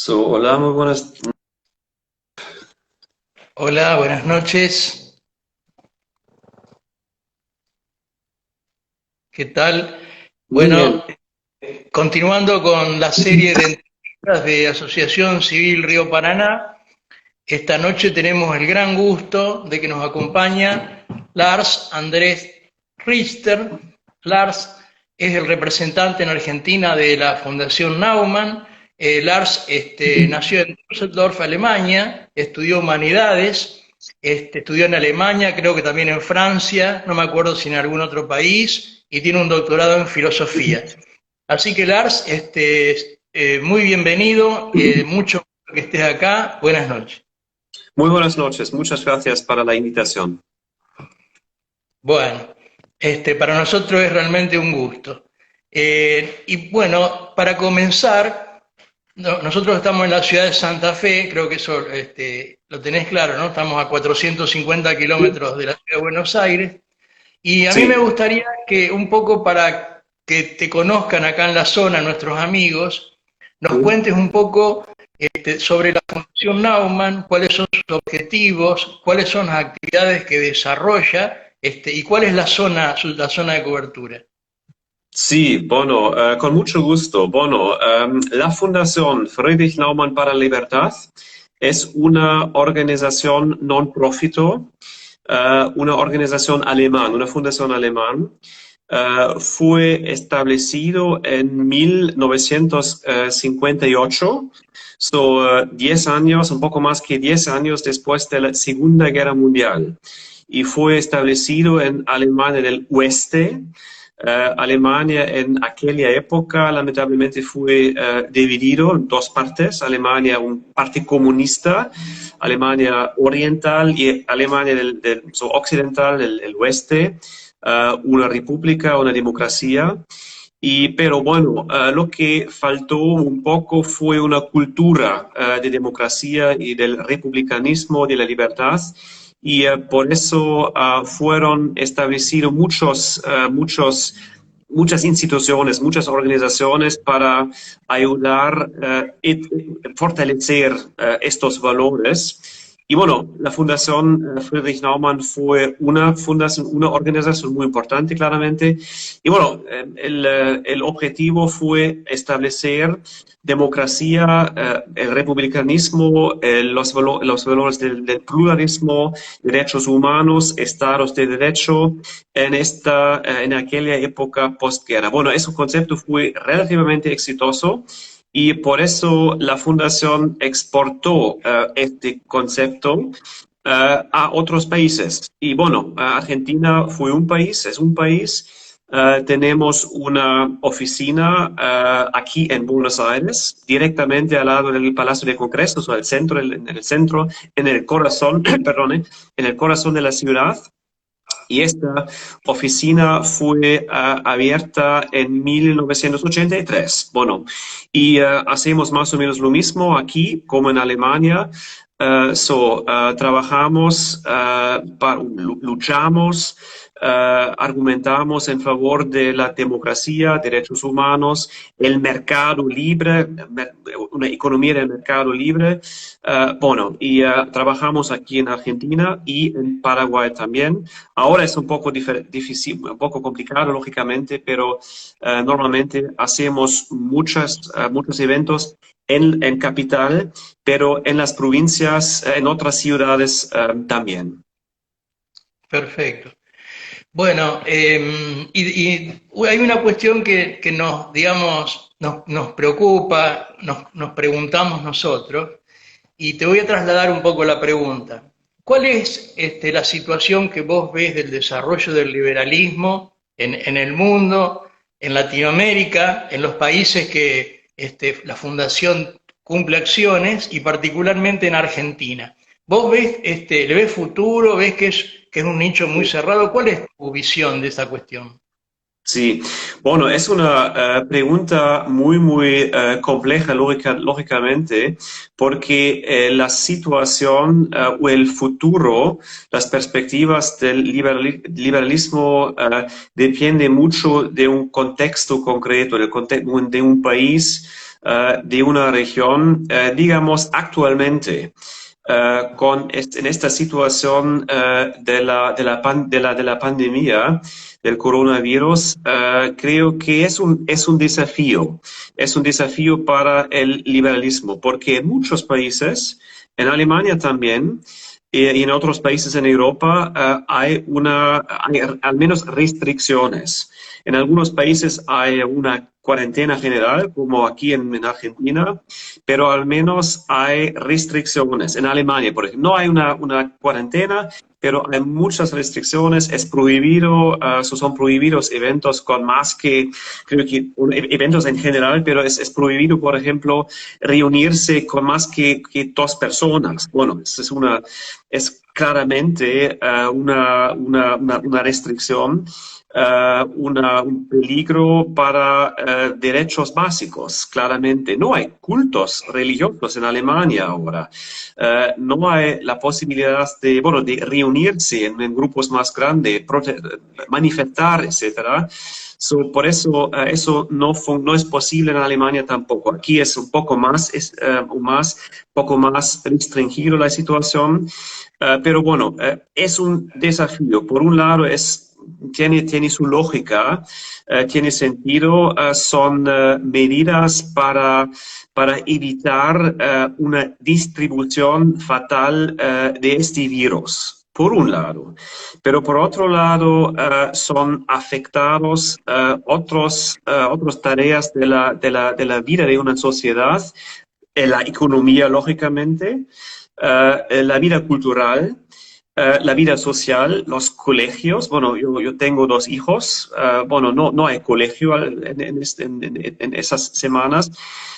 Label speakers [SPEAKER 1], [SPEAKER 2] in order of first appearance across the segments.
[SPEAKER 1] Hola, muy buenas.
[SPEAKER 2] Hola, buenas noches. ¿Qué tal?
[SPEAKER 1] Muy bien.
[SPEAKER 2] Bueno, continuando con la serie de entrevistas de Asociación Civil Río Paraná, esta noche tenemos el gran gusto de que nos acompaña Lars Andrés Richter. Lars es el representante en Argentina de la Fundación Naumann. Lars nació en Düsseldorf, Alemania, estudió humanidades, estudió en Alemania, creo que también en Francia, no me acuerdo si en algún otro país, y tiene un doctorado en filosofía. Así que Lars, muy bienvenido, mucho gusto que estés acá, buenas noches.
[SPEAKER 1] Muy buenas noches. Muchas gracias para la invitación.
[SPEAKER 2] Bueno, para nosotros es realmente un gusto. Y bueno, para comenzar, nosotros estamos en la ciudad de Santa Fe, creo que eso lo tenés claro, ¿no? Estamos a 450 kilómetros de la ciudad de Buenos Aires. Y a mí me
[SPEAKER 1] Sí,
[SPEAKER 2] gustaría que un poco para que te conozcan acá en la zona, nuestros amigos, nos cuentes un poco sobre la Fundación Naumann, cuáles son sus objetivos, cuáles son las actividades que desarrolla, y cuál es la zona de cobertura.
[SPEAKER 1] sí, bueno, con mucho gusto. Bueno, la Fundación Friedrich Naumann para la Libertad es una organización non profito, una organización alemana, una fundación alemana. Fue establecido en 1958, 10 años, un poco más que 10 años después de la Segunda Guerra Mundial. Y fue establecido en Alemania del Oeste. Alemania en aquella época lamentablemente fue dividido en dos partes, Alemania, un parte comunista, Alemania oriental y Alemania occidental, el oeste, una república, una democracia. Pero bueno, lo que faltó un poco fue una cultura de democracia y del republicanismo, de la libertad. Por eso fueron establecidos muchas instituciones, muchas organizaciones para ayudar y fortalecer estos valores. Y bueno, la Fundación Friedrich Naumann fue una fundación, una organización muy importante, claramente. Y bueno, el objetivo fue establecer democracia, el republicanismo, los valores del pluralismo, derechos humanos, estados de derecho en aquella época postguerra. Bueno, ese concepto fue relativamente exitoso. Y por eso la fundación exportó este concepto a otros países. Y bueno, Argentina fue un país, es un país. Tenemos una oficina aquí en Buenos Aires, directamente al lado del Palacio de Congresos, o el centro, en el centro, en el corazón, perdón, en el corazón de la ciudad. Y esta oficina fue abierta en 1983. Bueno, hacemos más o menos lo mismo aquí como en Alemania. Trabajamos, luchamos, argumentamos en favor de la democracia, derechos humanos, el mercado libre, una economía del mercado libre. Trabajamos aquí en Argentina y en Paraguay también. Ahora es un poco difícil, un poco complicado, lógicamente, pero normalmente hacemos muchos eventos en capital, pero en las provincias, en otras ciudades también.
[SPEAKER 2] Perfecto. Bueno, hay una cuestión que nos, digamos, nos preocupa, nos preguntamos nosotros, y te voy a trasladar un poco la pregunta. ¿Cuál es la situación que vos ves del desarrollo del liberalismo en el mundo, en Latinoamérica, en los países que la Fundación cumple acciones y particularmente en Argentina? ¿Vos ves, le ves futuro, ves que es un nicho muy cerrado? ¿Cuál es tu visión de esa cuestión?
[SPEAKER 1] Sí, bueno, es una pregunta muy compleja lógicamente, porque la situación o el futuro, las perspectivas del liberalismo depende mucho de un contexto concreto, de un país. de una región, digamos, actualmente. En esta situación de la pandemia del coronavirus, creo que es un desafío. Es un desafío para el liberalismo, porque en muchos países, en Alemania también, y en otros países en Europa, hay al menos restricciones. En algunos países hay una cuarentena general, como aquí en Argentina, pero al menos hay restricciones. En Alemania, por ejemplo, no hay una cuarentena, pero hay muchas restricciones. Es prohibido, son prohibidos eventos con más que, creo que eventos en general, pero es prohibido, por ejemplo, reunirse con más que dos personas. Bueno, es claramente una restricción, un peligro para derechos básicos, claramente. No hay cultos religiosos en Alemania ahora. No hay la posibilidad de reunirse en grupos más grandes, manifestar, etcétera. Por eso eso no es posible en Alemania tampoco. Aquí es un poco más, poco más restringido la situación. Pero bueno, es un desafío. Por un lado, tiene su lógica, tiene sentido, son medidas para evitar una distribución fatal de este virus. Por un lado, pero por otro lado son afectados otras tareas de la vida de una sociedad, la economía, lógicamente, la vida cultural, la vida social, los colegios. Bueno, yo tengo dos hijos. Bueno, no hay colegio en esas semanas.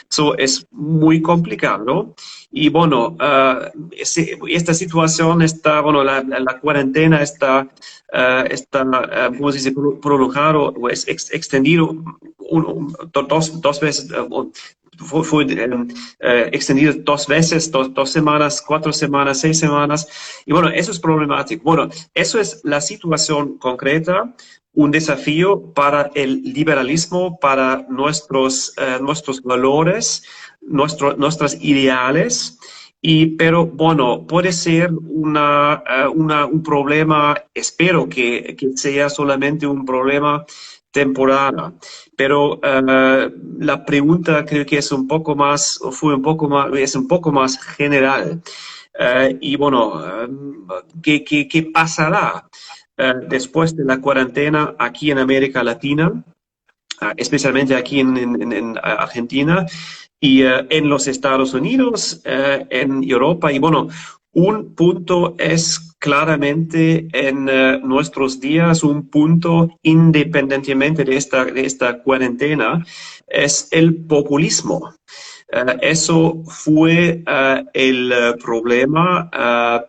[SPEAKER 1] So, es muy complicado. Y bueno, esta situación está, bueno, la cuarentena ¿cómo se dice? Prolongado o es extendido dos veces. Fue extendido dos veces, dos semanas, 4 semanas, 6 semanas. Y bueno, eso es problemático. Bueno, eso es la situación concreta, un desafío para el liberalismo, para nuestros valores, nuestros ideales. Pero bueno, puede ser un problema, espero que sea solamente un problema temporada. Pero la pregunta creo que es un poco más general. Y bueno, ¿qué pasará después de la cuarentena aquí en América Latina, especialmente aquí en Argentina y en los Estados Unidos, en Europa? Y bueno, un punto es claramente en nuestros días, un punto independientemente de esta cuarentena, es el populismo. Eso fue el problema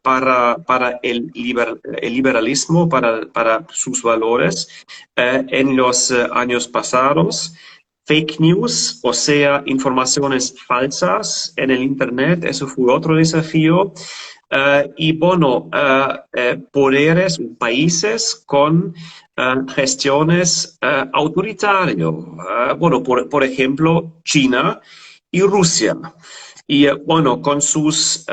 [SPEAKER 1] para el liberalismo, para sus valores en los años pasados. Fake news, o sea, informaciones falsas en el Internet, eso fue otro desafío. Y bueno, poderes, países con gestiones autoritarias. Bueno, por ejemplo, China y Rusia. Y bueno, con sus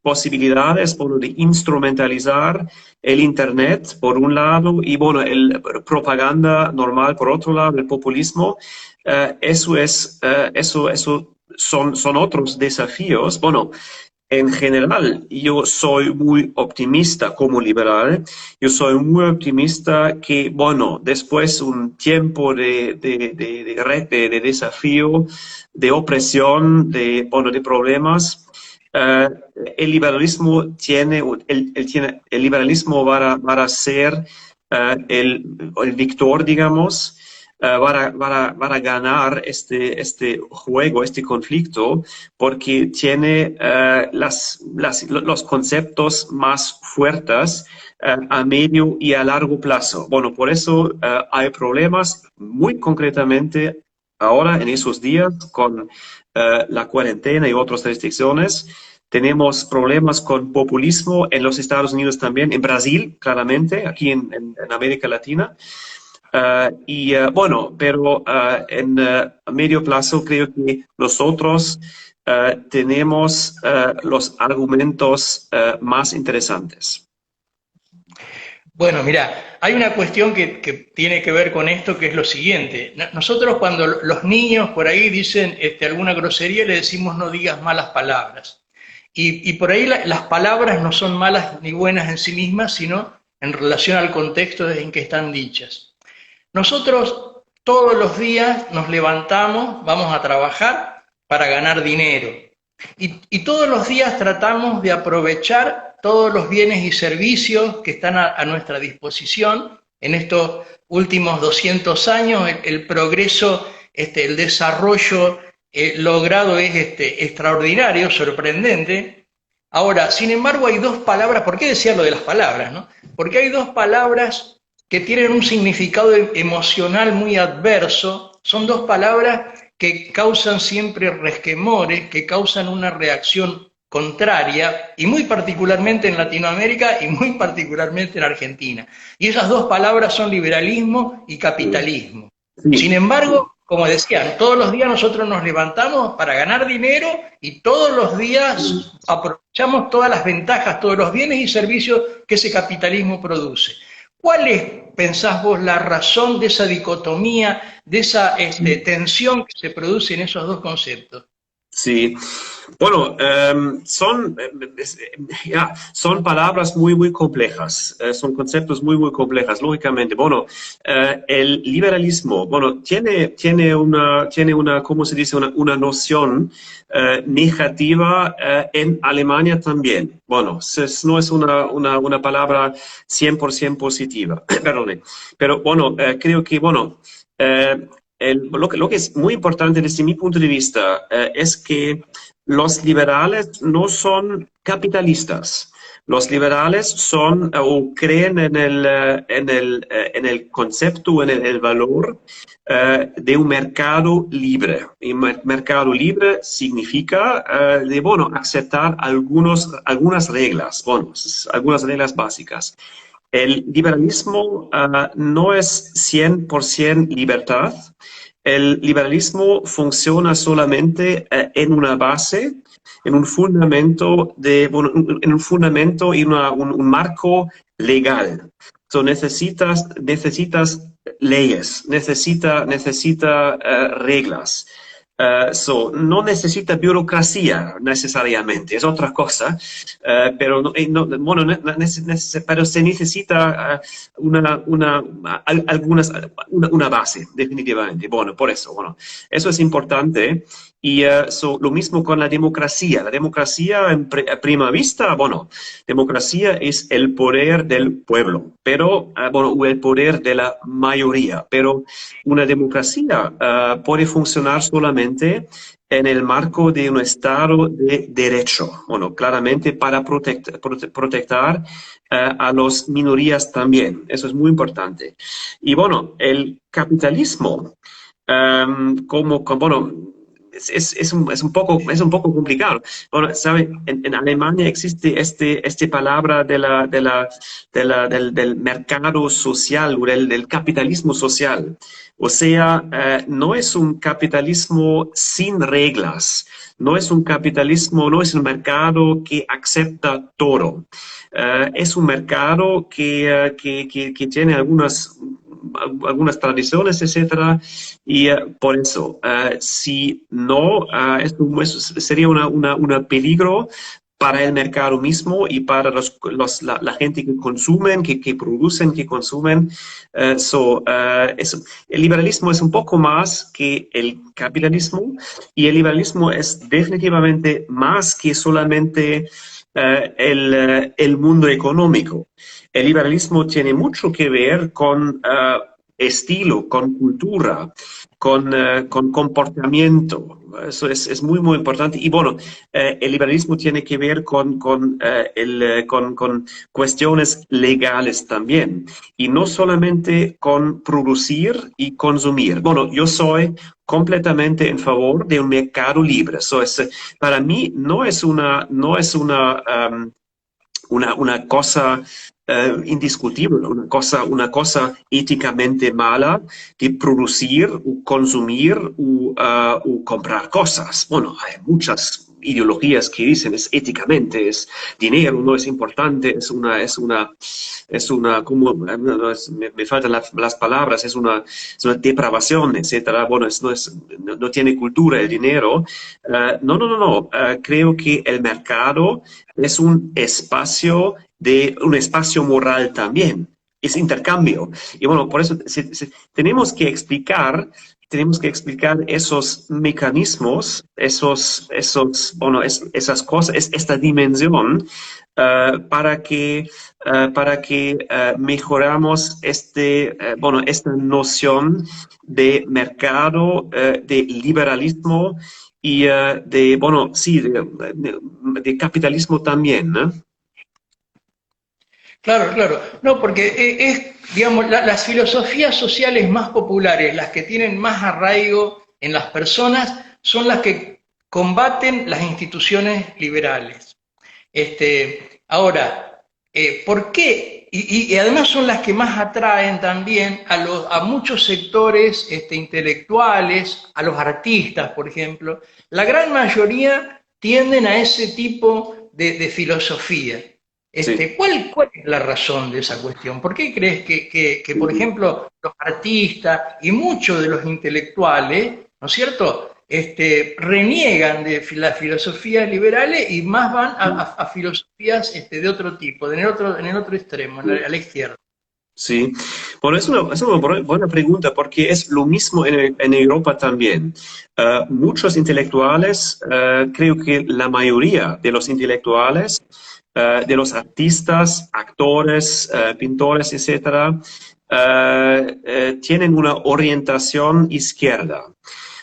[SPEAKER 1] posibilidades, bueno, de instrumentalizar el Internet, por un lado, y bueno, propaganda normal, por otro lado, el populismo. Eso son otros desafíos. Bueno, en general, yo soy muy optimista como liberal. Yo soy muy optimista que, bueno, después de un tiempo de desafío, de opresión, de problemas, el liberalismo el liberalismo va a ser el victor, digamos. Va a ganar este juego, este conflicto, porque tiene los conceptos más fuertes a medio y a largo plazo. Bueno, por eso hay problemas muy concretamente ahora, en esos días, con la cuarentena y otras restricciones. Tenemos problemas con populismo en los Estados Unidos también, en Brasil, claramente, aquí en América Latina. Bueno, pero en medio plazo creo que nosotros tenemos los argumentos más interesantes.
[SPEAKER 2] Bueno, mira, hay una cuestión que tiene que ver con esto, que es lo siguiente. Nosotros cuando los niños por ahí dicen alguna grosería, le decimos no digas malas palabras. Y por ahí las palabras no son malas ni buenas en sí mismas, sino en relación al contexto en que están dichas. Nosotros todos los días nos levantamos, vamos a trabajar para ganar dinero. Y todos los días tratamos de aprovechar todos los bienes y servicios que están a nuestra disposición. En estos últimos 200 años el progreso, el desarrollo logrado es extraordinario, sorprendente. Ahora, sin embargo, hay dos palabras. ¿Por qué decía lo de las palabras, no? Porque hay dos palabras que tienen un significado emocional muy adverso. Son dos palabras que causan siempre resquemores, que causan una reacción contraria, y muy particularmente en Latinoamérica y muy particularmente en Argentina. Y esas dos palabras son liberalismo y capitalismo.
[SPEAKER 1] Sí.
[SPEAKER 2] Sin embargo, como decían, todos los días nosotros nos levantamos para ganar dinero y todos los días aprovechamos todas las ventajas, todos los bienes y servicios que ese capitalismo produce. ¿Cuál es, pensás vos, la razón de esa dicotomía, de esa tensión que se produce en esos dos conceptos?
[SPEAKER 1] Sí, bueno, son palabras muy, muy complejas, son conceptos muy, muy complejos, lógicamente. Bueno, el liberalismo, bueno, tiene una, ¿cómo se dice? Una noción negativa en Alemania también. Bueno, no es una palabra 100% positiva, perdón. Pero bueno, creo que, bueno, lo que es muy importante desde mi punto de vista es que los liberales no son capitalistas. Los liberales son o creen en el concepto, en el valor de un mercado libre. Y mercado libre significa bueno, aceptar algunas reglas, bueno, algunas reglas básicas. El liberalismo no es 100% libertad. El liberalismo funciona solamente en una base, en un fundamento, en un fundamento y un marco legal. So, necesitas leyes, necesita reglas. No necesita burocracia necesariamente, es otra cosa, pero, pero se necesita una base, definitivamente. Bueno, por eso, bueno, eso es importante. Y lo mismo con la democracia. La democracia, a prima vista, bueno, democracia es el poder del pueblo, pero, o el poder de la mayoría. Pero una democracia puede funcionar solamente en el marco de un Estado de derecho. Bueno, claramente para proteger a las minorías también. Eso es muy importante. Y bueno, el capitalismo, bueno, es un poco complicado. Bueno, ¿sabe? En Alemania existe esta palabra del mercado social, o del capitalismo social. O sea, no es un capitalismo sin reglas, no es un capitalismo, no es un mercado que acepta todo. Es un mercado que tiene algunas tradiciones, etcétera, y por eso, si no, esto sería un peligro para el mercado mismo y para la gente que consumen, que producen, que consumen. El liberalismo es un poco más que el capitalismo, y el liberalismo es definitivamente más que solamente el mundo económico. El liberalismo tiene mucho que ver con estilo, con cultura, con comportamiento. Eso es muy, muy importante. Y bueno, el liberalismo tiene que ver con cuestiones legales también. Y no solamente con producir y consumir. Bueno, yo soy completamente en favor de un mercado libre. Para mí no es una una cosa indiscutible, una cosa éticamente mala de producir o consumir o comprar cosas. Bueno, hay muchas ideologías que dicen es éticamente, es dinero, no es importante, como, me faltan las palabras, es una depravación, etcétera. Bueno, no tiene cultura el dinero. No. Creo que el mercado es un espacio moral también. Es intercambio. Y bueno, por eso tenemos que explicar esos mecanismos, esas cosas, esta dimensión, para que mejoramos esta noción de mercado, de liberalismo y de capitalismo también, ¿no?
[SPEAKER 2] Claro, claro. No, porque digamos, las filosofías sociales más populares, las que tienen más arraigo en las personas, son las que combaten las instituciones liberales. Ahora, ¿por qué? Y además son las que más atraen también a muchos sectores intelectuales, a los artistas, por ejemplo. La gran mayoría tienden a ese tipo de filosofía.
[SPEAKER 1] Sí.
[SPEAKER 2] ¿Cuál es la razón de esa cuestión? ¿Por qué crees que, por ejemplo, los artistas y muchos de los intelectuales, ¿no es cierto?, reniegan de las filosofías liberales y más van a filosofías de otro tipo, en el otro extremo, a la izquierda?
[SPEAKER 1] Sí, bueno, es una buena pregunta porque es lo mismo en Europa también. Muchos intelectuales, creo que la mayoría de los intelectuales, de los artistas, actores, pintores, etcétera, tienen una orientación izquierda.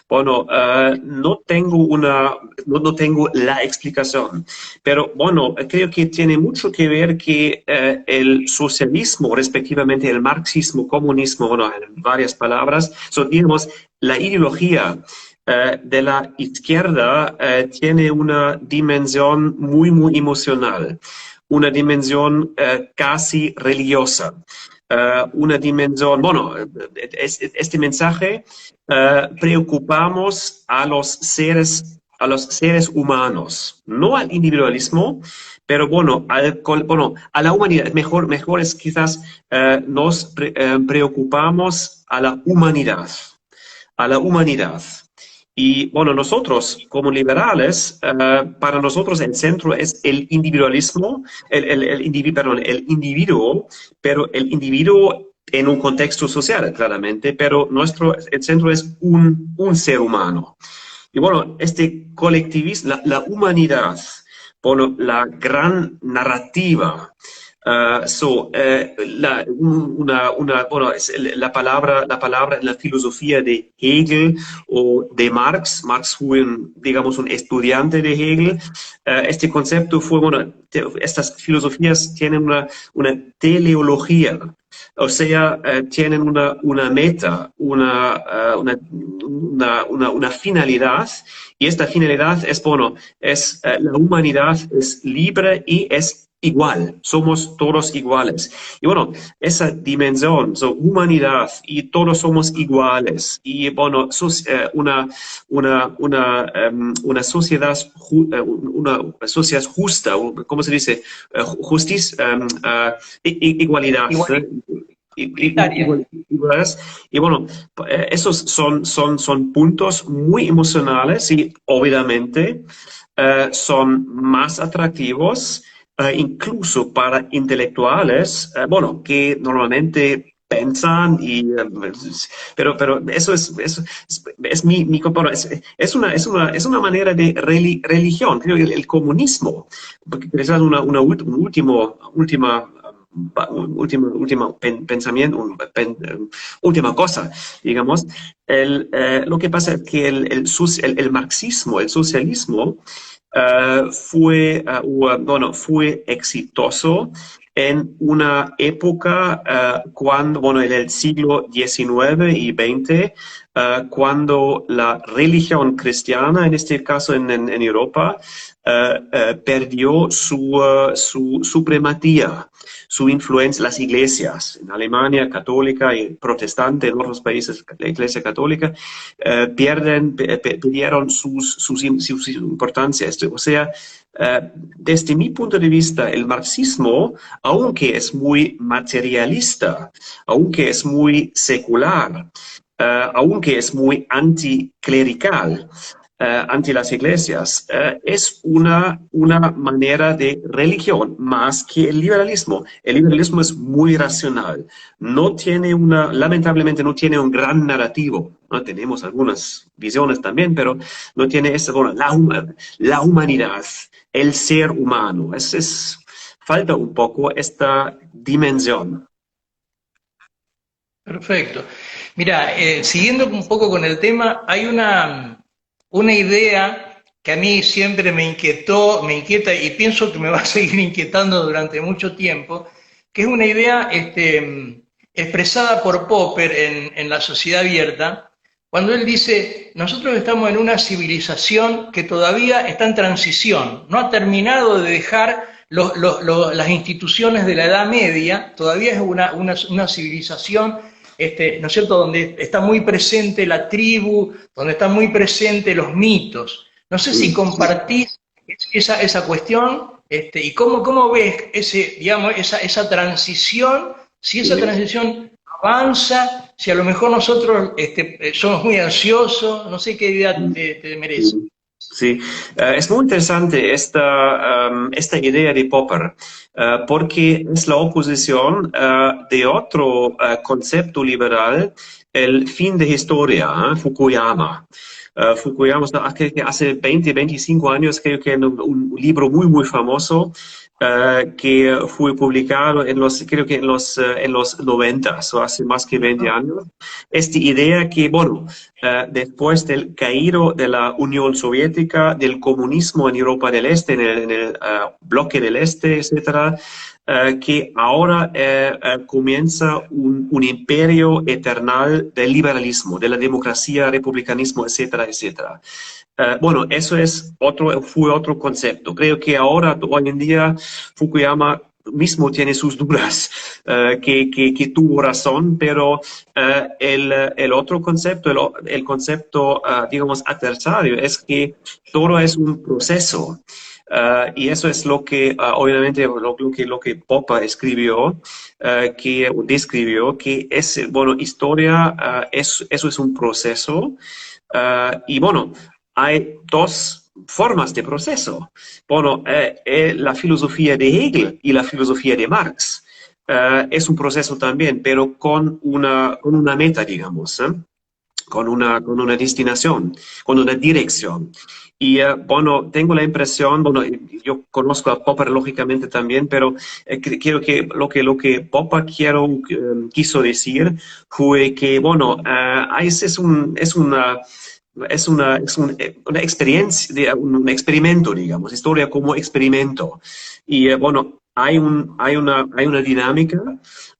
[SPEAKER 1] Bueno, no tengo la explicación, pero bueno, creo que tiene mucho que ver que el socialismo, respectivamente el marxismo, comunismo, bueno, en varias palabras, son, digamos, la ideología de la izquierda tiene una dimensión muy emocional, una dimensión casi religiosa. Una dimensión, bueno, este mensaje preocupamos a los seres humanos, no al individualismo, pero bueno, a la humanidad. Mejor es quizás nos preocupamos a la humanidad, a la humanidad. Y bueno, nosotros como liberales, para nosotros el centro es el individualismo, el individuo, pero el individuo en un contexto social, claramente, pero el centro es un ser humano. Y bueno, este colectivismo, la humanidad, bueno, la gran narrativa, la palabra en la filosofía de Hegel o de Marx. Marx fue, digamos, un estudiante de Hegel. Este concepto fue, bueno, estas filosofías tienen una teleología, o sea, tienen una meta, una finalidad, y esta finalidad es, bueno, la humanidad es libre y es igual, somos todos iguales. Y bueno, esa dimensión, humanidad y todos somos iguales, y bueno, una sociedad, una sociedad justa, ¿cómo se dice? Justicia, igualdad. Igualdades. Y bueno, esos son puntos muy emocionales y obviamente son más atractivos incluso para intelectuales, bueno, que normalmente piensan pero eso es bueno, es una manera de religión. Creo que el comunismo, porque quizás última pensamiento, última cosa, digamos. Lo que pasa es que el marxismo, el socialismo, fue exitoso en una época cuando, bueno, en el siglo XIX y XX, cuando la religión cristiana, en este caso en Europa, perdió su supremacía, su influencia, las iglesias, en Alemania católica y protestante, en otros países la iglesia católica, perdieron sus importancias. O sea, desde mi punto de vista, el marxismo, aunque es muy materialista, aunque es muy secular, aunque es muy anticlerical, ante las iglesias, es una manera de religión más que el liberalismo. El liberalismo es muy racional, no tiene lamentablemente no tiene un gran narrativo, ¿no? Tenemos algunas visiones también, pero no tiene esa, bueno, la humanidad, el ser humano, falta un poco esta dimensión.
[SPEAKER 2] Perfecto. Mira, siguiendo un poco con el tema, hay una idea que a mí siempre me inquietó, me inquieta y pienso que me va a seguir inquietando durante mucho tiempo, que es una idea expresada por Popper en La Sociedad Abierta, cuando él dice, nosotros estamos en una civilización que todavía está en transición, no ha terminado de dejar las instituciones de la Edad Media, todavía es una civilización, ¿no es cierto?, donde está muy presente la tribu, donde están muy presentes los mitos. No sé si compartís esa cuestión, y cómo ves digamos, esa transición, si esa transición avanza, si a lo mejor nosotros somos muy ansiosos, no sé qué idea te merece.
[SPEAKER 1] Sí, es muy interesante esta idea de Popper, porque es la oposición de otro concepto liberal, el fin de historia, Fukuyama. Fukuyama, que hace 20, 25 años, creo que en un libro muy, muy famoso, que fue publicado creo que en los 90, o hace más que 20 años. Esta idea que, bueno, después del caído de la Unión Soviética, del comunismo en Europa del Este, en el bloque del Este, etcétera, que ahora comienza un imperio eternal del liberalismo, de la democracia, republicanismo, etcétera, etcétera. Bueno, fue otro concepto. Creo que ahora, hoy en día, Fukuyama mismo tiene sus dudas, que tuvo razón, pero el otro concepto, el concepto, digamos, adversario, es que todo es un proceso. Y eso es lo que, obviamente, lo que Popper escribió, o describió, que es, bueno, historia, eso es un proceso. Y bueno, hay dos formas de proceso. Bueno, la filosofía de Hegel y la filosofía de Marx es un proceso también, pero con una meta, digamos, con una destinación, con una dirección. Y bueno, tengo la impresión, bueno, yo conozco a Popper lógicamente también, pero creo que lo que Popper quiso decir fue que, bueno, una experiencia, un experimento, digamos, historia como experimento. Y bueno, hay una dinámica,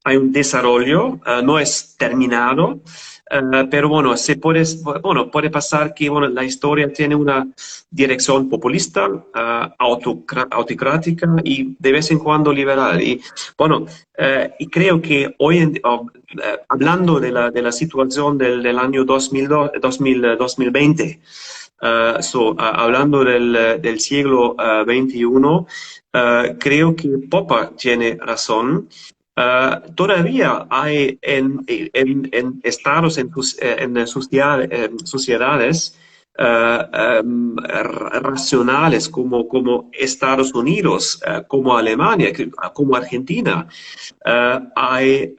[SPEAKER 1] hay un desarrollo, no es terminado, pero bueno, puede pasar que bueno, la historia tiene una dirección populista, autocrática y de vez en cuando liberal. Y bueno, y creo que hablando de la situación del año 2020, hablando del siglo XXI, creo que Popper tiene razón. Todavía hay en estados, en sociedades racionales como Estados Unidos, como Alemania, como Argentina, hay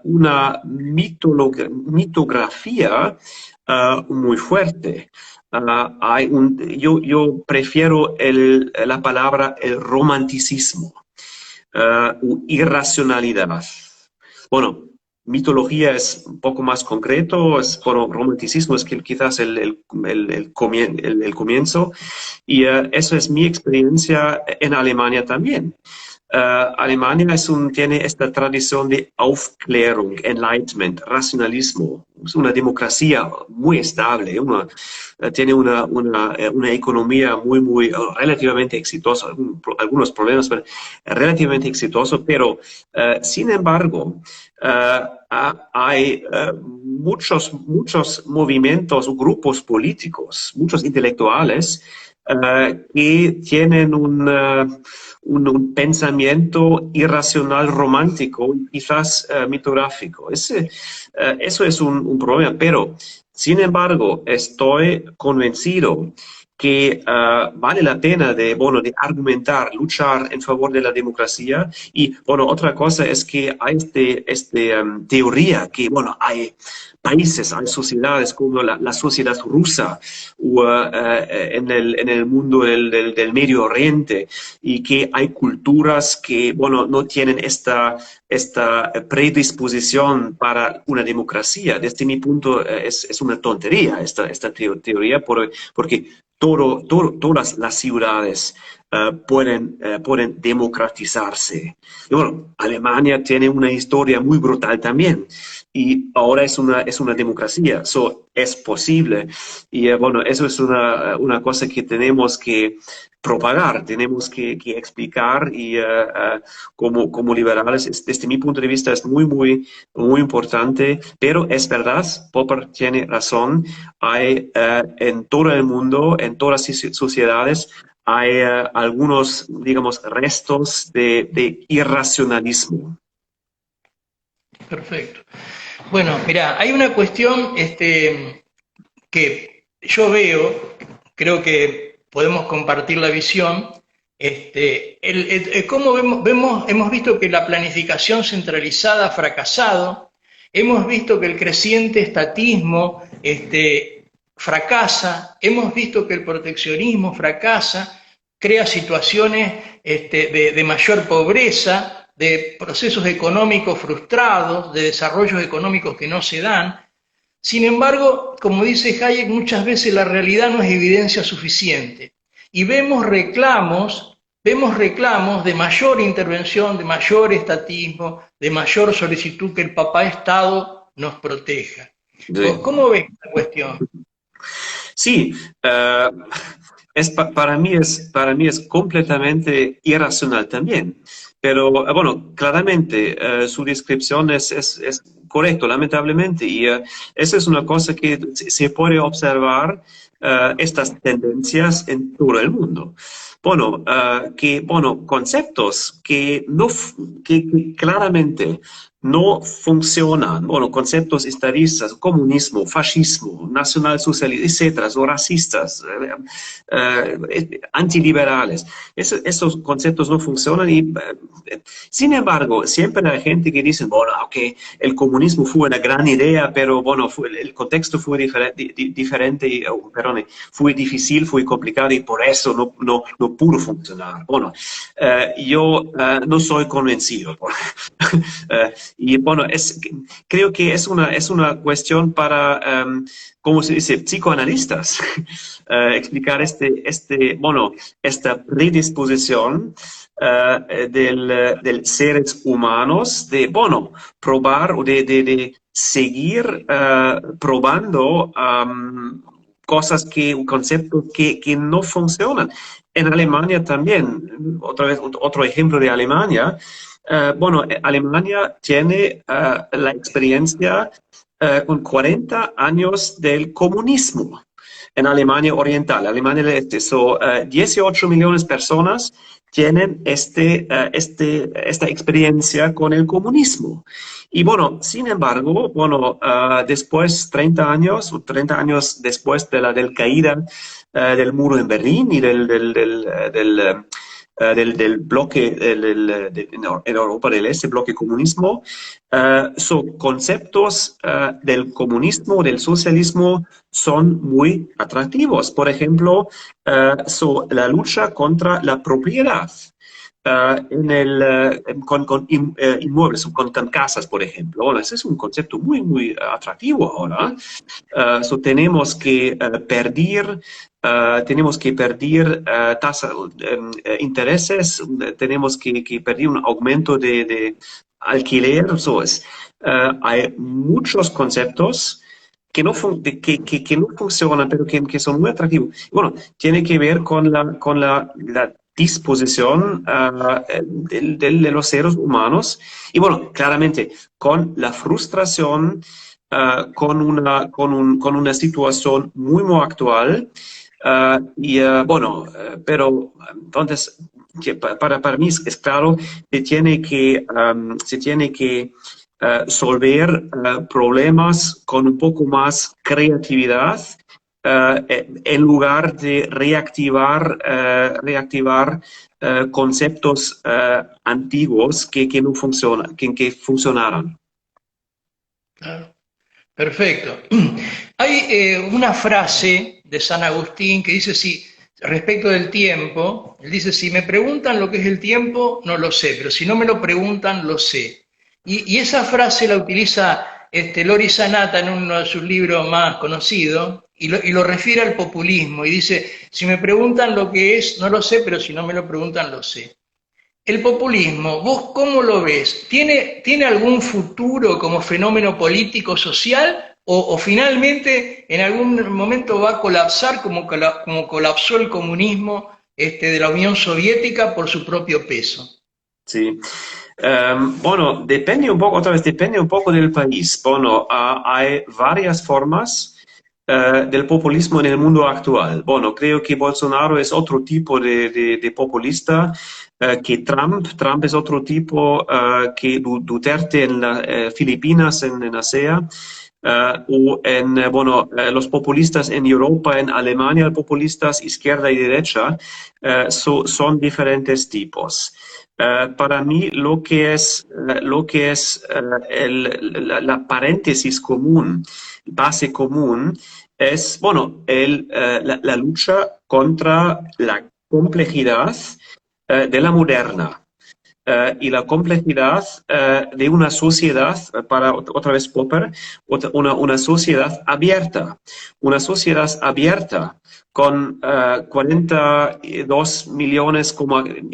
[SPEAKER 1] una mitografía muy fuerte. Yo prefiero la palabra el romanticismo. Irracionalidad. Bueno, mitología es un poco más concreto, bueno, romanticismo es quizás el comienzo, y eso es mi experiencia en Alemania también. Alemania tiene esta tradición de Aufklärung, Enlightenment, racionalismo. Es una democracia muy estable, tiene una economía relativamente exitosa, algunos problemas, pero relativamente exitoso, pero sin embargo, hay muchos movimientos, grupos políticos, muchos intelectuales que tienen un pensamiento irracional romántico, quizás mitográfico. Eso es un problema, pero sin embargo estoy convencido que vale la pena de argumentar, luchar en favor de la democracia. Y bueno, otra cosa es que hay teoría que hay países, hay sociedades como la sociedad rusa o en el mundo del Medio Oriente, y que hay culturas que no tienen esta predisposición para una democracia. Desde mi punto es una tontería esta teoría, porque todas las ciudades pueden democratizar. Y bueno, Alemania tiene una historia muy brutal también, y ahora es una democracia, es posible. Y eso es una cosa que tenemos que propagar, tenemos que explicar, y como liberales, desde mi punto de vista, es muy importante. Pero es verdad, Popper tiene razón, hay en todo el mundo, en todas las sociedades, hay algunos, digamos, restos de irracionalismo.
[SPEAKER 2] Perfecto. Bueno, mira, hay una cuestión que yo veo, creo que podemos compartir la visión. Cómo hemos visto que la planificación centralizada ha fracasado, hemos visto que el creciente estatismo fracasa, hemos visto que el proteccionismo fracasa, crea situaciones de mayor pobreza, de procesos económicos frustrados, de desarrollos económicos que no se dan. Sin embargo, como dice Hayek, muchas veces la realidad no es evidencia suficiente. Y vemos reclamos de mayor intervención, de mayor estatismo, de mayor solicitud que el papá Estado nos proteja. Sí. ¿Cómo ves esta cuestión?
[SPEAKER 1] Sí, para mí es completamente irracional también. Pero bueno, claramente su descripción es correcta, lamentablemente, y esa es una cosa que se puede observar, estas tendencias en todo el mundo. Conceptos que claramente no funcionan, conceptos estadistas, comunismo, fascismo, nacionalsocialismo, etcétera, o racistas, antiliberales. Esos conceptos no funcionan, y sin embargo, siempre hay gente que dice, el comunismo fue una gran idea, pero el contexto fue diferente, fue difícil, fue complicado, y por eso no pudo funcionar. Yo no soy convencido. Y creo que es una cuestión para, ¿cómo se dice?, psicoanalistas, explicar esta predisposición del seres humanos de, probar o de seguir probando cosas, conceptos que no funcionan. En Alemania también, otro ejemplo de Alemania. Alemania tiene la experiencia con 40 años del comunismo en Alemania Oriental, Alemania del Este. 18 millones de personas tienen esta experiencia con el comunismo. Y sin embargo, después, 30 años después de caída del muro en Berlín y del bloque en Europa del Este, bloque comunismo, conceptos del comunismo, del socialismo, son muy atractivos. Por ejemplo, la lucha contra la propiedad. con inmuebles, con casas, por ejemplo. Bueno, ese es un concepto muy, muy atractivo ahora. Tenemos que perder intereses, tenemos que perder un aumento de alquiler. Hay muchos conceptos que no funcionan, pero que son muy atractivos. Bueno, tiene que ver con la disposición de los seres humanos y, bueno, claramente con la frustración, con una situación muy, muy actual. Pero entonces, para mí es claro, se tiene que solver problemas con un poco más creatividad, en lugar de reactivar conceptos antiguos que no funcionan, que funcionaran.
[SPEAKER 2] Claro. Perfecto. Hay una frase de San Agustín que dice, si, respecto del tiempo, él dice, si me preguntan lo que es el tiempo, no lo sé, pero si no me lo preguntan, lo sé. Y esa frase la utiliza Lori Sanata en uno de sus libros más conocidos y lo refiere al populismo y dice, si me preguntan lo que es, no lo sé, pero si no me lo preguntan, lo sé. El populismo, ¿vos cómo lo ves? ¿Tiene algún futuro como fenómeno político social o finalmente en algún momento va a colapsar como colapsó el comunismo de la Unión Soviética por su propio peso?
[SPEAKER 1] Sí. Bueno, depende un poco del país. Bueno, hay varias formas del populismo en el mundo actual. Bueno, creo que Bolsonaro es otro tipo de populista que Trump. Trump es otro tipo que Duterte en las Filipinas, en ASEA. Los populistas en Europa, en Alemania, populistas izquierda y derecha, son diferentes tipos. Para mí, la paréntesis común, base común, es, bueno, la lucha contra la complejidad de la moderna. Y la complejidad de una sociedad, para otra vez Popper, una sociedad abierta. Una sociedad abierta con 42 millones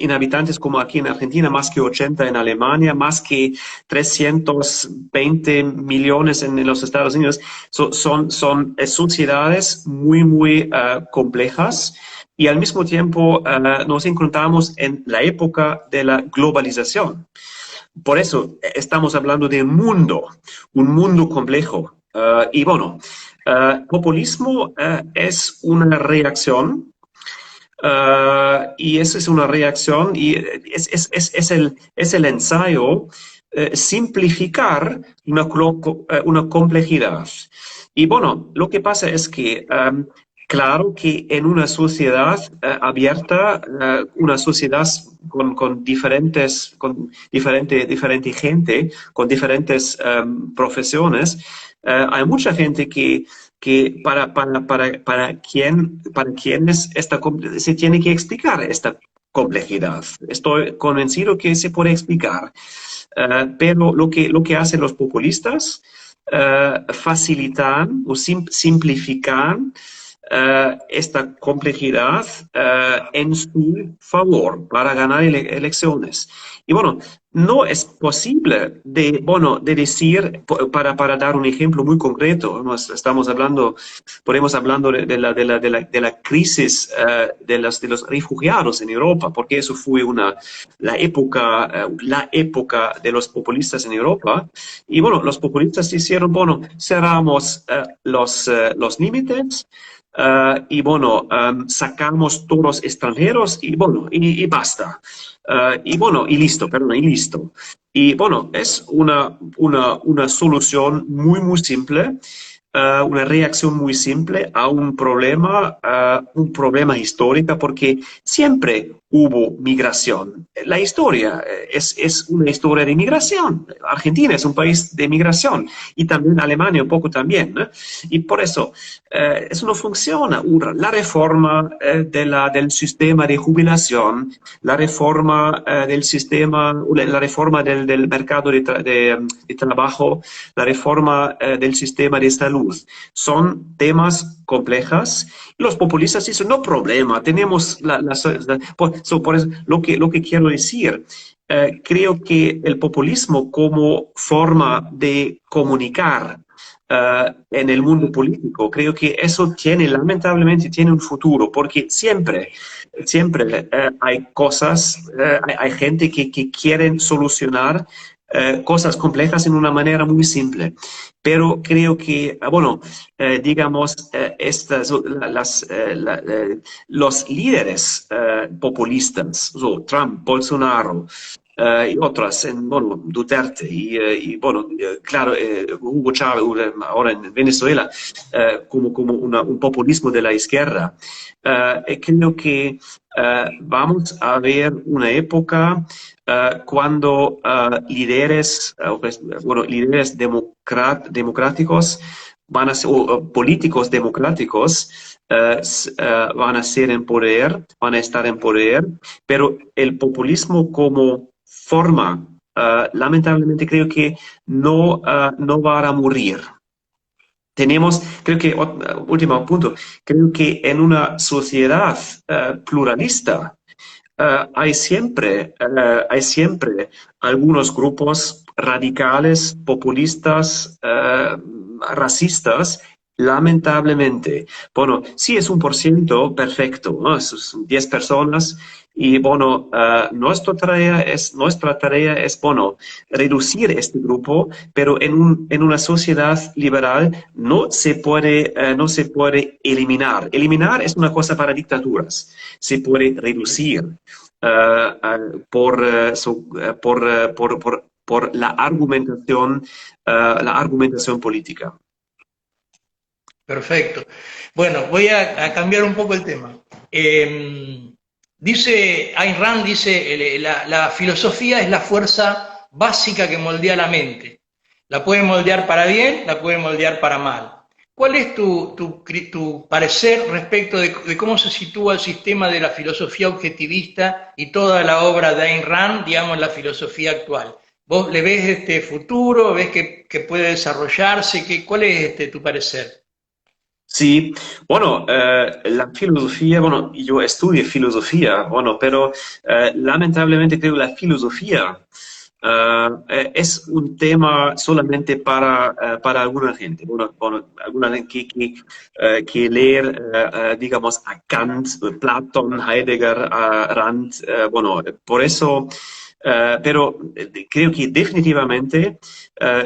[SPEAKER 1] habitantes como aquí en Argentina, más que 80 en Alemania, más que 320 millones en los Estados Unidos. Son sociedades muy, muy complejas. Y al mismo tiempo nos encontramos en la época de la globalización. Por eso estamos hablando de un mundo complejo. Populismo es una reacción. Y eso es una reacción y es el ensayo simplificar una complejidad. Y bueno, lo que pasa es que claro que en una sociedad abierta, una sociedad con diferente gente, con diferentes profesiones, hay mucha gente que para quienes se tiene que explicar esta complejidad. Estoy convencido que se puede explicar. Pero lo que hacen los populistas, facilitan o simplifican esta complejidad en su favor para ganar elecciones. Y bueno, no es posible de decir, para dar un ejemplo muy concreto, podemos hablando de la crisis de los refugiados en Europa, porque eso fue la época de los populistas en Europa. Y bueno, los populistas hicieron, cerramos los límites. Sacamos todos los extranjeros y basta. Y listo, perdón, y listo. Y bueno, es una solución muy, muy simple, una reacción muy simple a un problema histórico, porque siempre hubo migración. La historia es una historia de migración. Argentina es un país de migración y también Alemania un poco también, ¿no? Y por eso eso no funciona. La reforma del sistema de jubilación, la reforma del sistema, la reforma del mercado de trabajo, la reforma del sistema de salud, son temas complejos. Los populistas dicen, no problema, tenemos por eso, lo que quiero decir, creo que el populismo como forma de comunicar en el mundo político, creo que eso lamentablemente tiene un futuro, porque siempre hay cosas, hay gente que quieren solucionar cosas complejas en una manera muy simple. Pero creo que, bueno, digamos, los líderes populistas, Trump, Bolsonaro, y otras, bueno, Duterte y bueno, claro, Hugo Chávez ahora en Venezuela, como un populismo de la izquierda. Creo que vamos a ver una época cuando líderes democráticos van a ser, o políticos democráticos van a ser en poder, van a estar en poder, pero el populismo como forma, lamentablemente creo que no va a morir. Creo que, último punto, creo que en una sociedad pluralista, hay siempre algunos grupos radicales, populistas, racistas, lamentablemente. Bueno, sí es 1%, perfecto, ¿no? Son 10 personas y, bueno, nuestra tarea es, bueno, reducir este grupo, pero en una sociedad liberal no se puede eliminar. Eliminar es una cosa para dictaduras, se puede reducir por la argumentación política.
[SPEAKER 2] Perfecto. Bueno, voy a cambiar un poco el tema. Dice Ayn Rand, dice, la filosofía es la fuerza básica que moldea la mente. La puede moldear para bien, la puede moldear para mal. ¿Cuál es tu parecer respecto de cómo se sitúa el sistema de la filosofía objetivista y toda la obra de Ayn Rand, digamos, la filosofía actual? ¿Vos le ves este futuro? ¿Ves que puede desarrollarse? ¿Cuál es tu parecer?
[SPEAKER 1] Sí, bueno, la filosofía, bueno, yo estudio filosofía, bueno, pero lamentablemente creo que la filosofía es un tema solamente para alguna gente, alguna gente que leer, digamos, a Kant, Platón, Heidegger, Rand, bueno, por eso, pero creo que definitivamente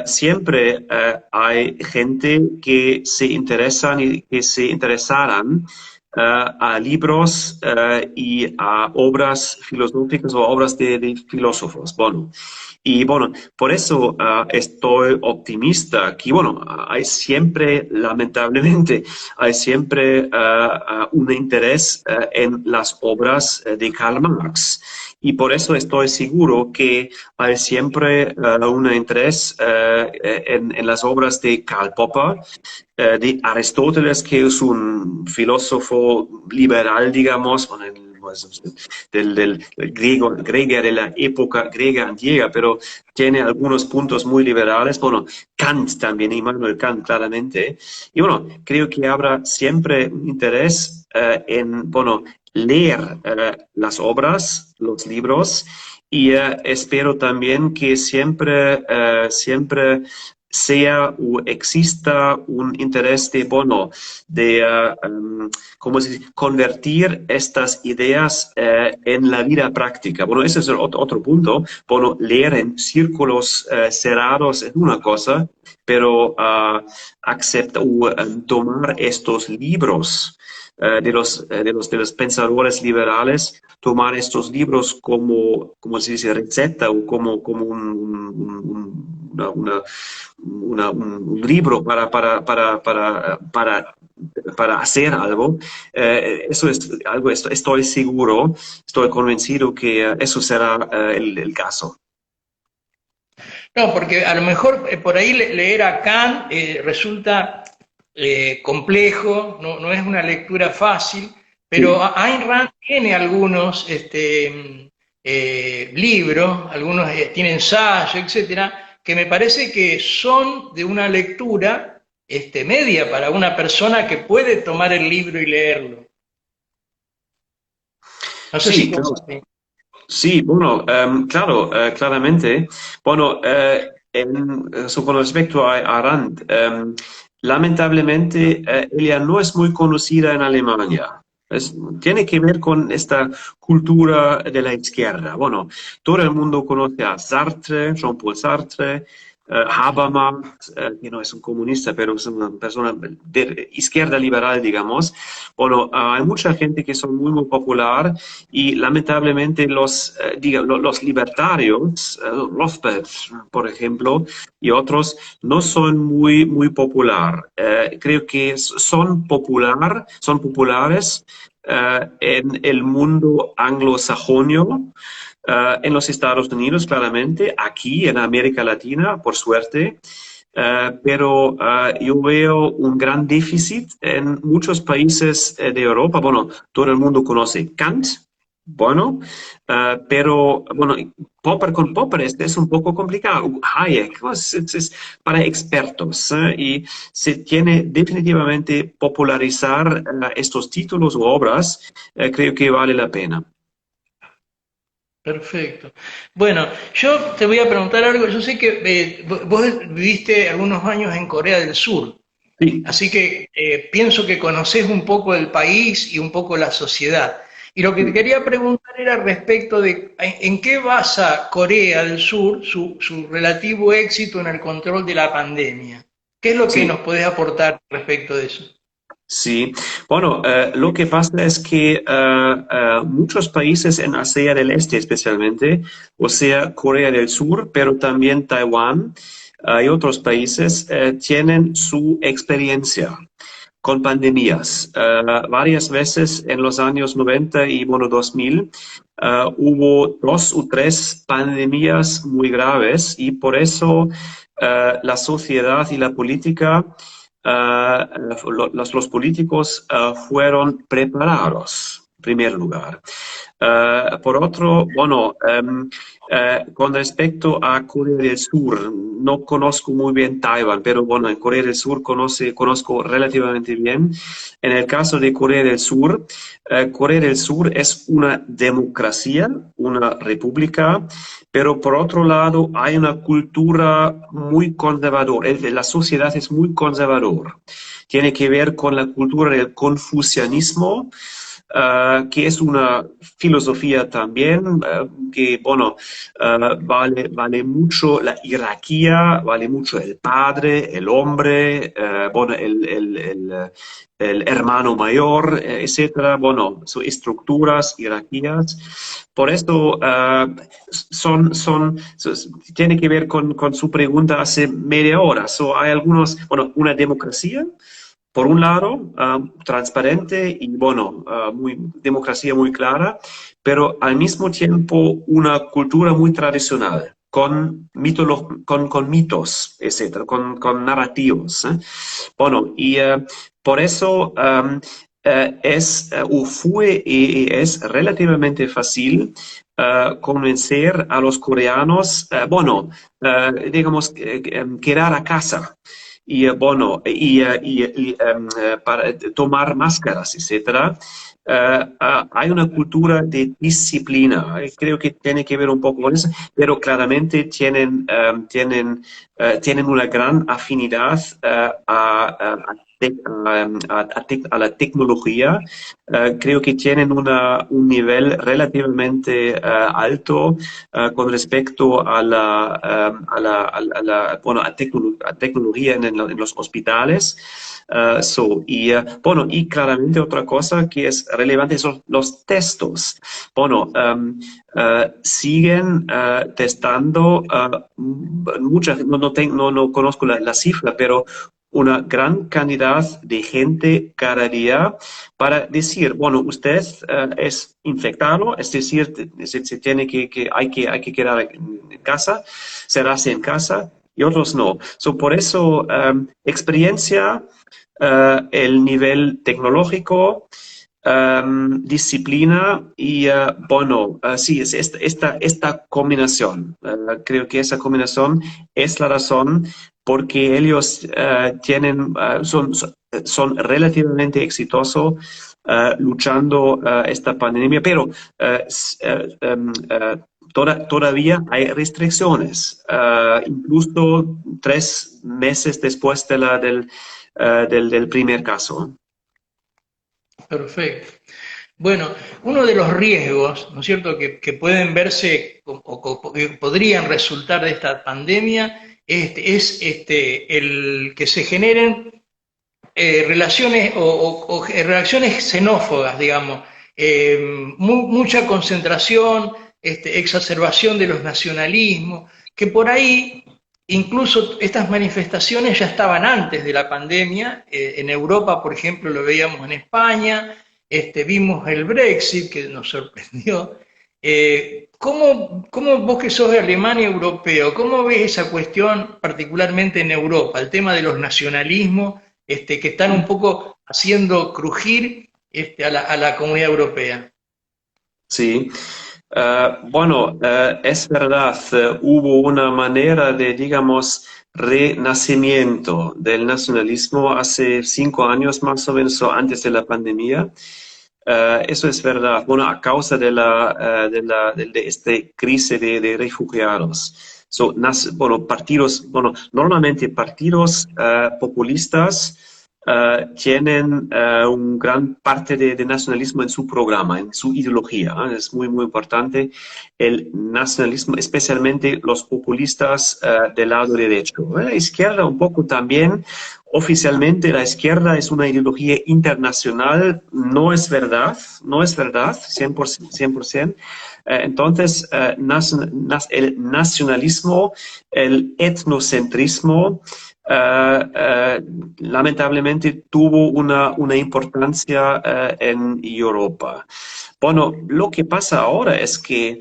[SPEAKER 1] siempre hay gente que se interesan y que se interesarán a libros y a obras filosóficas o obras de filósofos. Bueno, y bueno, por eso estoy optimista que, bueno, hay siempre, lamentablemente, hay siempre un interés en las obras de Karl Marx. Y por eso estoy seguro que hay siempre un interés en las obras de Karl Popper, de Aristóteles, que es un filósofo liberal, digamos, del griego, de la época griega antigua, pero tiene algunos puntos muy liberales. Bueno, Kant también, Immanuel Kant, claramente. Y bueno, creo que habrá siempre un interés en, bueno, leer las obras, los libros, y espero también que siempre sea o exista un interés de, bueno, de ¿cómo se dice? Convertir estas ideas en la vida práctica. Bueno, ese es otro punto. Bueno, leer en círculos cerrados es una cosa, pero tomar estos libros de los pensadores liberales tomar estos libros como se dice, receta o como un libro para hacer algo. Eso es algo, estoy seguro, estoy convencido que eso será el caso.
[SPEAKER 2] No, porque a lo mejor por ahí leer a Kant resulta complejo, no es una lectura fácil, pero
[SPEAKER 1] Sí.
[SPEAKER 2] Ayn Rand tiene algunos libros, algunos tiene ensayos, etcétera, que me parece que son de una lectura media para una persona que puede tomar el libro y leerlo. No sé si
[SPEAKER 1] Sí, claro.
[SPEAKER 2] conoce.
[SPEAKER 1] Sí, bueno, claro, claramente. Bueno, con respecto a Rand, lamentablemente ella no es muy conocida en Alemania. Tiene que ver con esta cultura de la izquierda. Bueno, todo el mundo conoce a Sartre, Jean-Paul Sartre, Habermas, que no es un comunista, pero es una persona de izquierda liberal, digamos. Bueno, hay mucha gente que son muy popular y lamentablemente los libertarios, Rothbard, por ejemplo, y otros, no son muy popular. Creo que son populares en el mundo anglosajón, en los Estados Unidos, claramente, aquí en América Latina, por suerte, pero yo veo un gran déficit en muchos países de Europa. Bueno, todo el mundo conoce Kant, bueno, pero bueno, Popper con Popper es un poco complicado. Hayek, pues, es para expertos y se tiene definitivamente popularizar estos títulos o obras, creo que vale la pena.
[SPEAKER 2] Perfecto. Bueno, yo te voy a preguntar algo. Yo sé que vos viviste algunos años en Corea del Sur,
[SPEAKER 1] Sí,
[SPEAKER 2] así que pienso que conocés un poco el país y un poco la sociedad. Y lo que te
[SPEAKER 1] sí,
[SPEAKER 2] quería preguntar era respecto de en qué basa Corea del Sur su relativo éxito en el control de la pandemia. ¿Qué es lo que
[SPEAKER 1] sí.
[SPEAKER 2] nos podés aportar respecto de eso?
[SPEAKER 1] Sí, bueno, lo que pasa es que muchos países en Asia del Este especialmente, o sea, Corea del Sur, pero también Taiwán y otros países, tienen su experiencia con pandemias. Varias veces en los años 90 y bueno, 2000 hubo dos o tres pandemias muy graves y por eso la sociedad y la política los políticos fueron preparados, en primer lugar. Por otro, bueno, con respecto a Corea del Sur, no conozco muy bien Taiwán, pero bueno, en Corea del Sur conozco relativamente bien. En el caso de Corea del Sur es una democracia, una república, pero por otro lado hay una cultura muy conservadora. La sociedad es muy conservadora. Tiene que ver con la cultura del confucianismo, que es una filosofía también que, bueno, vale mucho la jerarquía, vale mucho el padre, el hombre, bueno, el hermano mayor, etcétera. Bueno, son estructuras, jerarquías. Por esto, tiene que ver con su pregunta hace media hora. Hay bueno, una democracia por un lado, transparente y, bueno, democracia muy clara, pero al mismo tiempo una cultura muy tradicional, con mitos, etcétera, con narrativos. Bueno, y por eso o fue y es relativamente fácil convencer a los coreanos, bueno, digamos, quedar a casa y bueno, para tomar máscaras, etcétera. Hay una cultura de disciplina, creo que tiene que ver un poco con eso, pero claramente tienen una gran afinidad a la tecnología, creo que tienen un nivel relativamente alto con respecto a a tecnología en los hospitales. Y claramente otra cosa que es relevante son los textos. Bueno, siguen testando muchas, no conozco la cifra, pero una gran cantidad de gente cada día para decir, bueno, usted es infectado, es decir, se tiene hay que quedar en casa, cerrarse en casa, y otros no. Por eso, experiencia, el nivel tecnológico, disciplina y, sí, es esta combinación. Creo que esa combinación es la razón porque ellos son relativamente exitosos luchando esta pandemia, pero todavía hay restricciones, incluso 3 meses después del primer caso.
[SPEAKER 2] Perfecto. Bueno, uno de los riesgos, ¿no es cierto?, que pueden verse o que podrían resultar de esta pandemia es el que se generen relaciones o reacciones xenófobas, digamos, mucha concentración, exacerbación de los nacionalismos, que por ahí incluso estas manifestaciones ya estaban antes de la pandemia. En Europa, por ejemplo, lo veíamos en España, vimos el Brexit, que nos sorprendió. ¿Cómo vos que sos de Alemania europeo, cómo ves esa cuestión particularmente en Europa, el tema de los nacionalismos que están un poco haciendo crujir a la comunidad europea?
[SPEAKER 1] Sí, es verdad, hubo una manera de, digamos, renacimiento del nacionalismo hace 5 años más o menos, o antes de la pandemia. Eso es verdad, bueno, a causa de esta crisis de refugiados. Normalmente partidos populistas tienen una gran parte de nacionalismo en su programa, en su ideología. Es muy, muy importante el nacionalismo, especialmente los populistas del lado derecho. La izquierda un poco también. Oficialmente la izquierda es una ideología internacional, no es verdad, 100%. 100%. Entonces, el nacionalismo, el etnocentrismo, lamentablemente tuvo una importancia en Europa. Bueno, lo que pasa ahora es que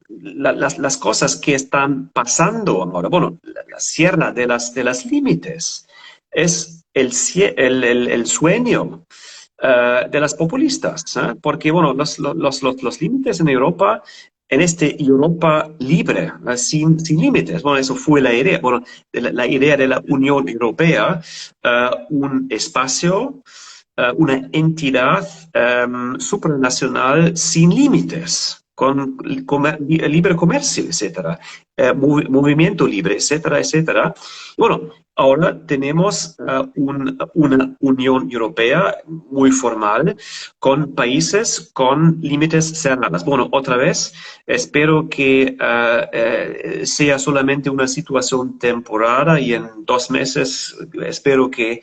[SPEAKER 1] las cosas que están pasando ahora, bueno, la cierre de las límites es el sueño de las populistas, porque bueno, los límites en Europa, en Europa libre, sin límites, bueno, eso fue la idea, bueno, la idea de la Unión Europea, un espacio, una entidad supranacional sin límites, con libre comercio, etcétera, movimiento libre, etcétera, etcétera. Bueno, ahora tenemos una Unión Europea muy formal, con países con límites cerrados. Bueno, otra vez, espero que sea solamente una situación temporal y en 2 meses espero que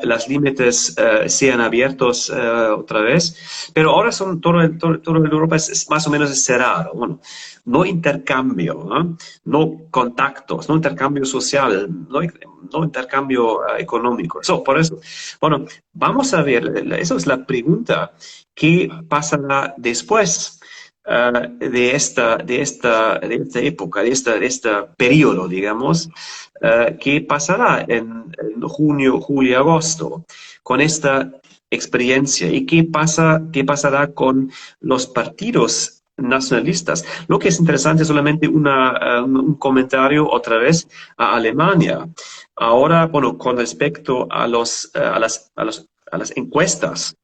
[SPEAKER 1] los límites sean abiertos otra vez. Pero ahora todo Europa es más o menos cerrado. Bueno, no intercambio, no contactos, no intercambio social, no intercambio económico. Por eso, bueno, vamos a ver, esa es la pregunta, ¿qué pasará después de esta época, de este periodo, digamos? ¿Qué pasará en junio, julio, agosto con esta experiencia? ¿Y qué pasará con los partidos nacionalistas? Lo que es interesante, solamente un comentario otra vez a Alemania. Ahora, bueno, con respecto a las encuestas,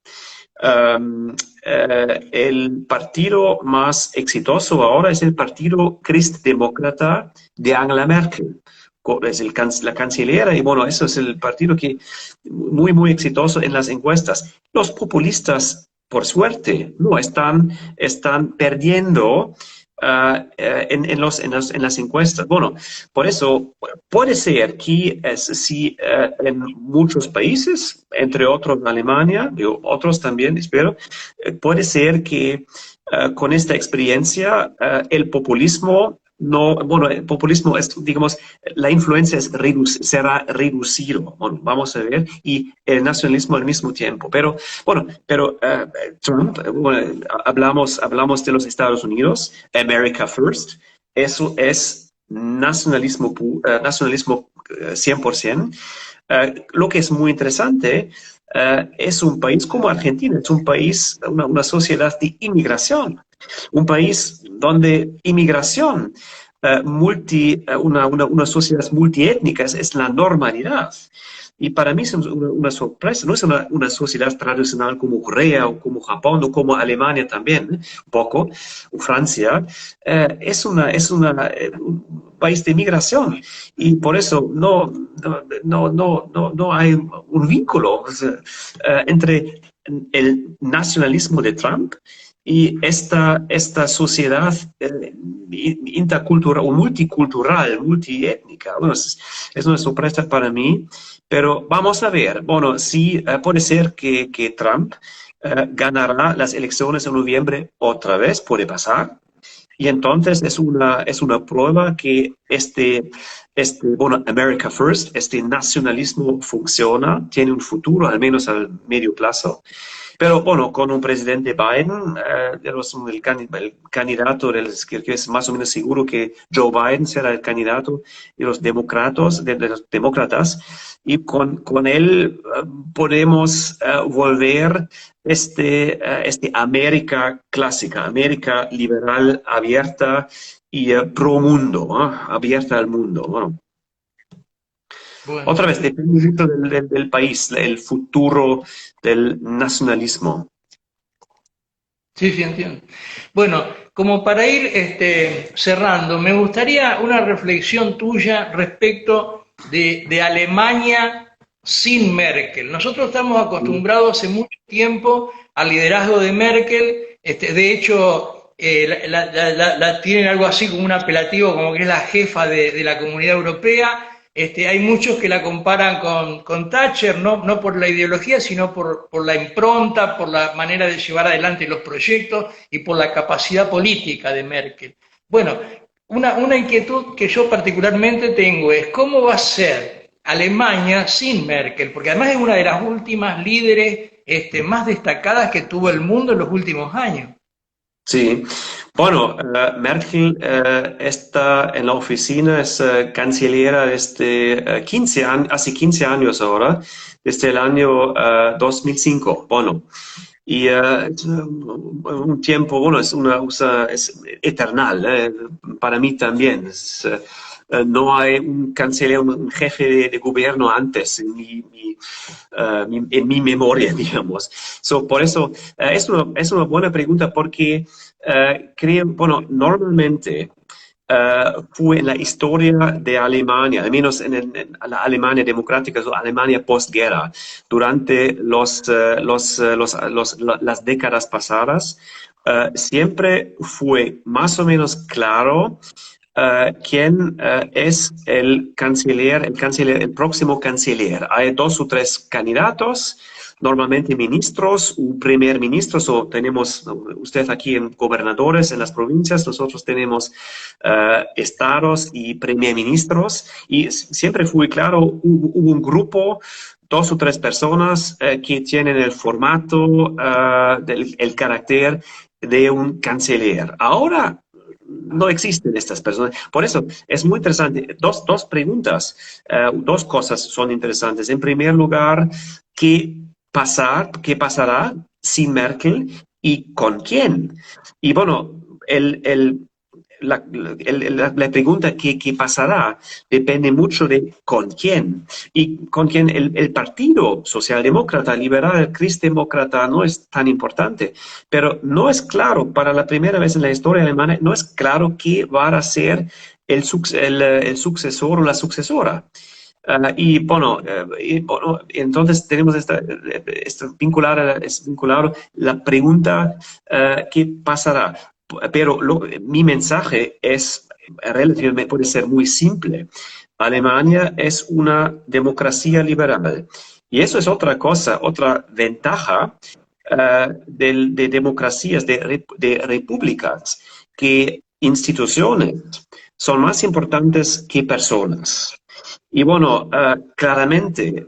[SPEAKER 1] el partido más exitoso ahora es el partido Christdemócrata de Angela Merkel, la canciller, y bueno, eso es el partido que muy exitoso en las encuestas. Los populistas, por suerte, no están perdiendo en las encuestas. Bueno, por eso puede ser que si en muchos países, entre otros Alemania, y otros también, espero, puede ser que con esta experiencia el populismo no, bueno, el populismo es, digamos, la influencia será reducido, bueno, vamos a ver, y el nacionalismo al mismo tiempo. Pero, bueno, Trump, bueno, hablamos de los Estados Unidos, America First, eso es nacionalismo, nacionalismo 100%. Lo que es muy interesante es un país como Argentina, es un país, una sociedad de inmigración, un país donde inmigración, una sociedad multiétnica es la normalidad. Y para mí es una sorpresa, no es una sociedad tradicional como Corea o como Japón o como Alemania también, un poco, o Francia. Un país de migración y por eso no hay un vínculo entre el nacionalismo de Trump y esta sociedad intercultural o multicultural, multiétnica. Bueno, es una sorpresa para mí, pero vamos a ver. Bueno, sí, puede ser que Trump ganará las elecciones en noviembre otra vez, puede pasar. Y entonces es una prueba que bueno, America First, este nacionalismo funciona, tiene un futuro, al menos al medio plazo. Pero bueno, con un presidente Biden, el candidato que es más o menos seguro que Joe Biden será el candidato de los demócratas, y con él podemos volver este América clásica, América liberal, abierta y pro mundo, abierta al mundo. Bueno.
[SPEAKER 2] Bueno,
[SPEAKER 1] Otra vez, depende mucho del país, el futuro del nacionalismo.
[SPEAKER 2] sí, sí, entiendo. Bueno, como para ir cerrando, me gustaría una reflexión tuya respecto de Alemania sin Merkel. Nosotros estamos acostumbrados hace mucho tiempo al liderazgo de Merkel. De hecho, la tienen algo así como un apelativo, como que es la jefa de la Comunidad Europea. Hay muchos que la comparan con Thatcher, no por la ideología, sino por la impronta, por la manera de llevar adelante los proyectos y por la capacidad política de Merkel. Bueno, una inquietud que yo particularmente tengo es cómo va a ser Alemania sin Merkel, porque además es una de las últimas líderes más destacadas que tuvo el mundo en los últimos años.
[SPEAKER 1] Sí, bueno, Merkel está en la oficina, es canciller desde 15 años, hace 15 años ahora, desde el año 2005. Bueno, y es un tiempo, bueno, es eternal, para mí también. No hay un canciller, un jefe de gobierno antes en mi memoria, digamos. Por eso es una buena pregunta porque creo, bueno, normalmente fue en la historia de Alemania, al menos en la Alemania democrática, o Alemania postguerra, durante las décadas pasadas, siempre fue más o menos claro quién es el próximo canciller. Hay dos o tres candidatos, normalmente ministros o primer ministros, o tenemos usted aquí en gobernadores en las provincias, nosotros tenemos estados y primer ministros, y siempre fue claro, hubo un grupo, dos o tres personas que tienen el formato, el carácter de un canciller. Ahora no existen estas personas. Por eso es muy interesante. Dos preguntas, dos cosas son interesantes. En primer lugar, ¿qué pasará sin Merkel y con quién? Y bueno, la pregunta ¿qué pasará? Depende mucho de con quién. Y con quién el Partido Socialdemócrata, Liberal, Christdemócrata no es tan importante. Pero no es claro, para la primera vez en la historia alemana, no es claro qué va a ser el sucesor o la sucesora. Entonces tenemos es vinculado la pregunta ¿qué pasará? Pero mi mensaje es relativamente, puede ser muy simple. Alemania es una democracia liberal. Y eso es otra cosa, otra ventaja de democracias, de repúblicas, que instituciones son más importantes que personas. Y bueno, claramente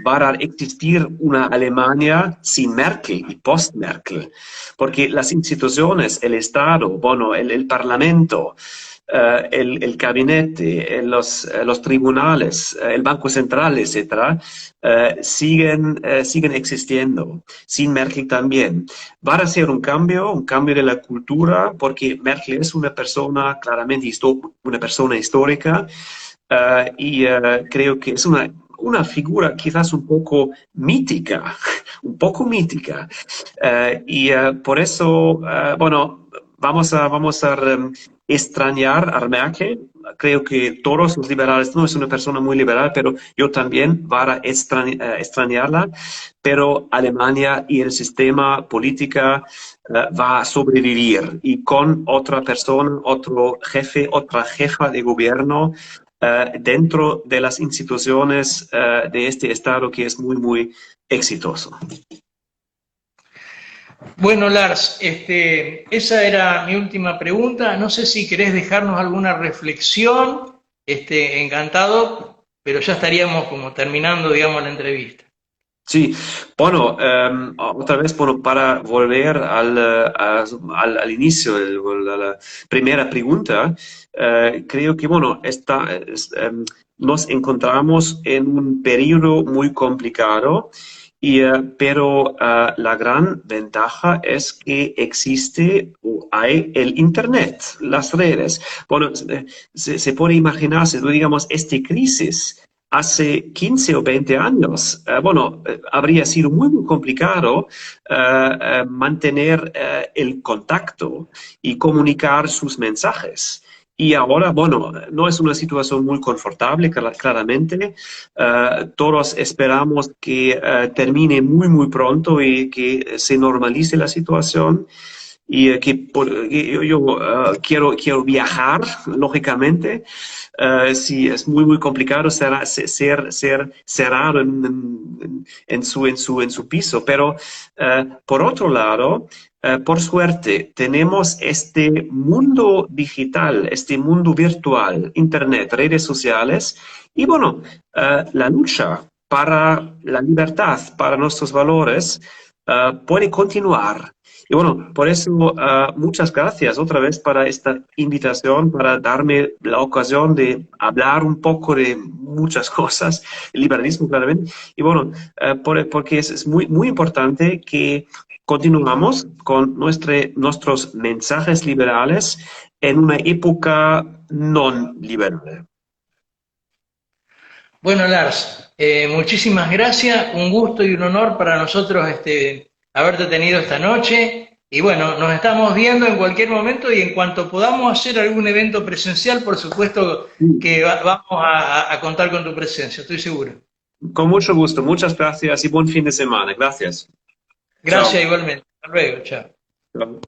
[SPEAKER 1] va a existir una Alemania sin Merkel y post-Merkel, porque las instituciones, el Estado, bueno, el Parlamento, el gabinete, los tribunales, el Banco Central, etcétera, siguen existiendo. Sin Merkel también. Va a ser un cambio de la cultura, porque Merkel es una persona claramente una persona histórica, creo que es una figura quizás un poco mítica, un poco mítica. Por eso, bueno, vamos a extrañar a Merkel. Creo que todos los liberales, no es una persona muy liberal, pero yo también voy a extrañarla. Pero Alemania y el sistema político va a sobrevivir, y con otra persona, otro jefe, otra jefa de gobierno dentro de las instituciones de este Estado, que es muy, muy exitoso.
[SPEAKER 2] Bueno, Lars, esa era mi última pregunta. No sé si querés dejarnos alguna reflexión. Encantado, pero ya estaríamos como terminando, digamos, la entrevista.
[SPEAKER 1] Sí, bueno, otra vez, bueno, para volver al inicio, a la primera pregunta, creo que, bueno, nos encontramos en un periodo muy complicado, pero la gran ventaja es que existe o hay el Internet, las redes. Bueno, se puede imaginar, si digamos, esta crisis hace 15 o 20 años, habría sido muy, muy complicado mantener el contacto y comunicar sus mensajes. Y ahora, bueno, no es una situación muy confortable, claramente. Todos esperamos que termine muy, muy pronto y que se normalice la situación. Y yo quiero viajar, lógicamente. Sí, es muy, muy complicado ser cerrado en su piso. Pero, por otro lado, por suerte, tenemos este mundo digital, este mundo virtual, Internet, redes sociales, y bueno, la lucha para la libertad, para nuestros valores, puede continuar. Y bueno, por eso muchas gracias otra vez para esta invitación, para darme la ocasión de hablar un poco de muchas cosas, el liberalismo claramente. Y bueno, porque es muy, muy importante que continuamos con nuestros mensajes liberales en una época no liberal.
[SPEAKER 2] Bueno, Lars, muchísimas gracias, un gusto y un honor para nosotros haberte tenido esta noche. Y bueno, nos estamos viendo en cualquier momento, y en cuanto podamos hacer algún evento presencial, por supuesto que vamos a contar con tu presencia, estoy seguro.
[SPEAKER 1] Con mucho gusto, muchas gracias y buen fin de semana. Gracias.
[SPEAKER 2] Gracias
[SPEAKER 1] Chao.
[SPEAKER 2] igualmente. Hasta luego, chao.
[SPEAKER 1] Chao.